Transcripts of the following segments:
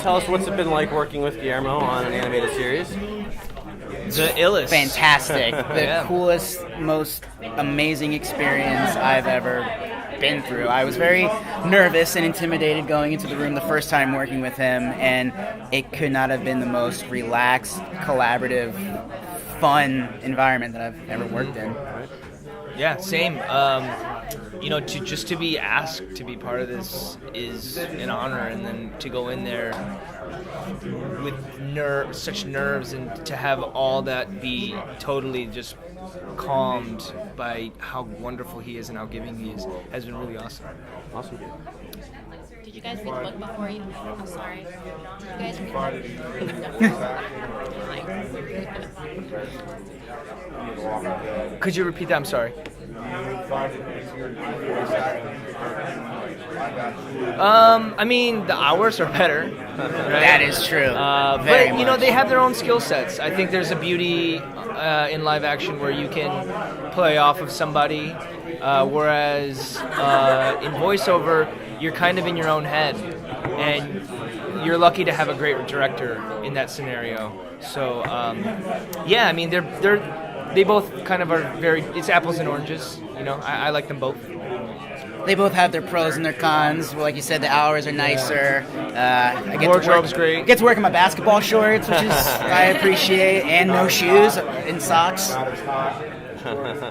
tell us what's it been like working with Guillermo on an animated series? The illest. Fantastic. The coolest, most amazing experience I've ever been through. I was very nervous and intimidated going into the room the first time working with him, and it could not have been the most relaxed, collaborative, fun environment that I've ever worked in. Yeah, same. To be asked to be part of this is an honor, and then to go in there with such nerves, and to have all that be totally just calmed by how wonderful he is and how giving he is has been really awesome. Awesome. Did you guys read the book before you? I'm sorry. Did you guys read the book? Could you repeat that? I'm sorry. The hours are better. Right? That is true. But they have their own skill sets. I think there's a beauty in live action where you can play off of somebody, whereas in voiceover, you're kind of in your own head, and you're lucky to have a great director in that scenario. So, they both kind of are it's apples and oranges. I like them both. They both have their pros and their cons. Like you said, the hours are nicer. Wardrobe's great. I get to work in my basketball shorts, which is I appreciate, and no shoes and socks.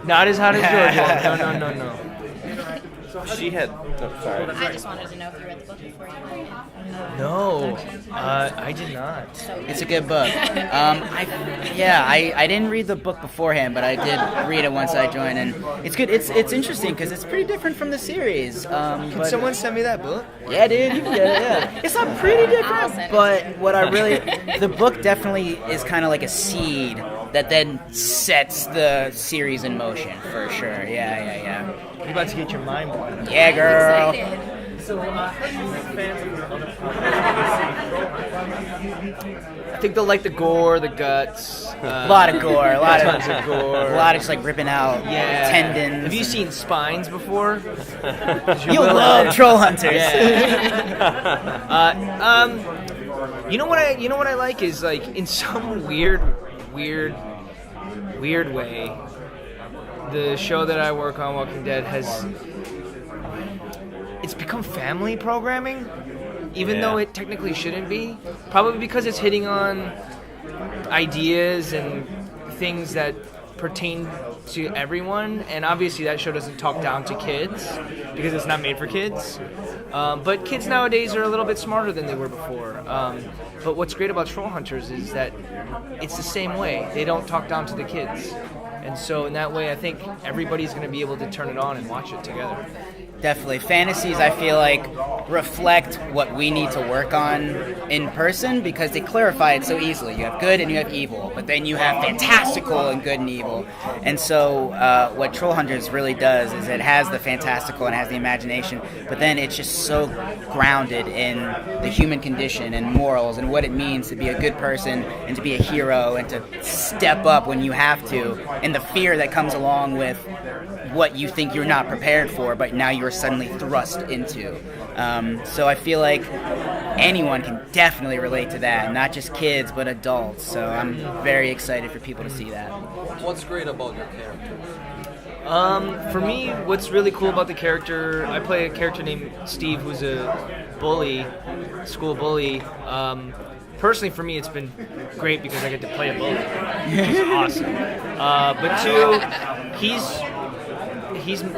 Not as hot as Georgia. No. She had... sorry. I just wanted to know if you read the book before you read it. No, I did not. It's a good book. I didn't read the book beforehand, but I did read it once I joined, and it's good. It's interesting because it's pretty different from the series. Can someone send me that book? Yeah, dude, you can get it. Yeah, it's not pretty different, but the book definitely is kind of like a seed that then sets the series in motion for sure. Yeah. You're about to get your mind blown. Yeah, girl. So, I think they'll like the gore, the guts. A lot of gore. Tons of gore. A lot of just like ripping out tendons. Have you seen spines before? You'll love Trollhunters. Yeah. You know what I like is, like, in some weird way, the show that I work on, Walking Dead, it's become family programming, even though it technically shouldn't be. Probably because it's hitting on ideas and things that pertain to everyone, and obviously that show doesn't talk down to kids because it's not made for kids. But kids nowadays are a little bit smarter than they were before. But what's great about Trollhunters is that it's the same way. They don't talk down to the kids. And so in that way, I think everybody's going to be able to turn it on and watch it together. Definitely. Fantasies, I feel like, reflect what we need to work on in person because they clarify it so easily. You have good and you have evil, but then you have fantastical and good and evil. And so what Trollhunters really does is it has the fantastical and has the imagination, but then it's just so grounded in the human condition and morals and what it means to be a good person and to be a hero and to step up when you have to, and the fear that comes along with what you think you're not prepared for, but now you're suddenly thrust into. So I feel like anyone can definitely relate to that, not just kids, but adults. So I'm very excited for people to see that. What's great about your character? For me, what's really cool about the character, I play a character named Steve, who's a bully, school bully. Personally, for me, it's been great because I get to play a bully, which is awesome. But two, he's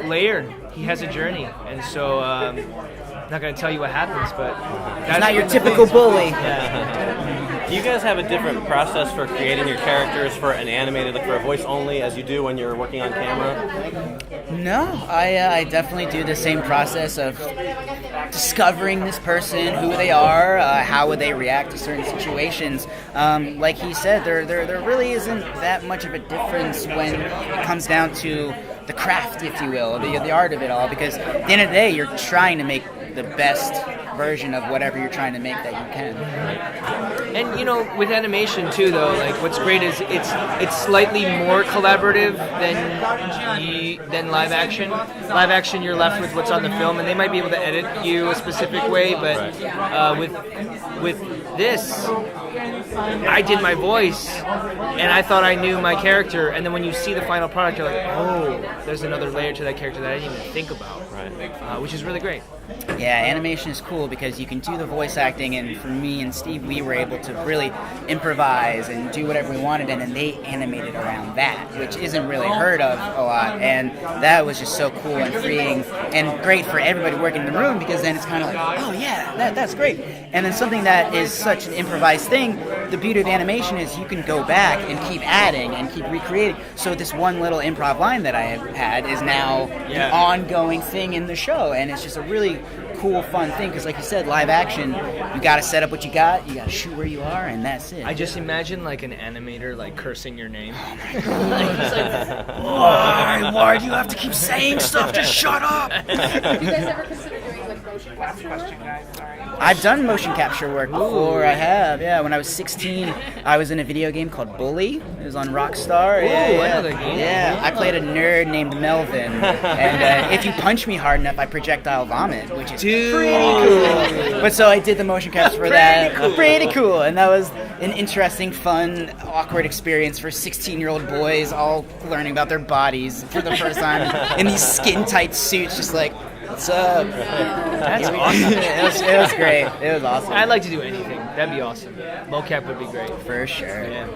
layered. He has a journey, and so I'm not going to tell you what happens, but that's not your typical bully. Yeah. Do you guys have a different process for creating your characters for an animated, like for a voice only, as you do when you're working on camera? No, I definitely do the same process of discovering this person, who they are, how would they react to certain situations. Like he said, there really isn't that much of a difference when it comes down to the craft, if you will, the art of it all, because at the end of the day, you're trying to make the best version of whatever you're trying to make that you can. And with animation too, though, like what's great is it's slightly more collaborative than live action. Live action, you're left with what's on the film, and they might be able to edit you a specific way, but with This, I did my voice, and I thought I knew my character, and then when you see the final product, you're like, oh, there's another layer to that character that I didn't even think about, which is really great. Yeah, animation is cool because you can do the voice acting, and for me and Steve, we were able to really improvise and do whatever we wanted, and then they animated around that, which isn't really heard of a lot, and that was just so cool and freeing and great for everybody working in the room, because then it's kind of like, oh yeah, that's great. And then something that is such an improvised thing, the beauty of animation is you can go back and keep adding and keep recreating. So this one little improv line that I have had is now an ongoing thing in the show, and it's just a really cool, fun thing, because like you said, live action, you got to set up what you got to shoot where you are, and that's it. I just imagine like an animator like cursing your name. Oh my God. Why do you have to keep saying stuff? Just shut up. Do you guys ever consider doing like motion capture work? I've done motion capture work before. I have, yeah. When I was 16, I was in a video game called Bully. It was on Rockstar. I know that game. Yeah, I played a nerd named Melvin, and if you punch me hard enough, I projectile vomit, which is pretty cool. But so I did the motion capture for that. Pretty cool, and that was an interesting, fun, awkward experience for 16-year-old boys all learning about their bodies for the first time in these skin-tight suits, just like, what's up? That's awesome. It was great. It was awesome. I'd like to do anything. That'd be awesome. Mocap would be great. For sure. Yeah.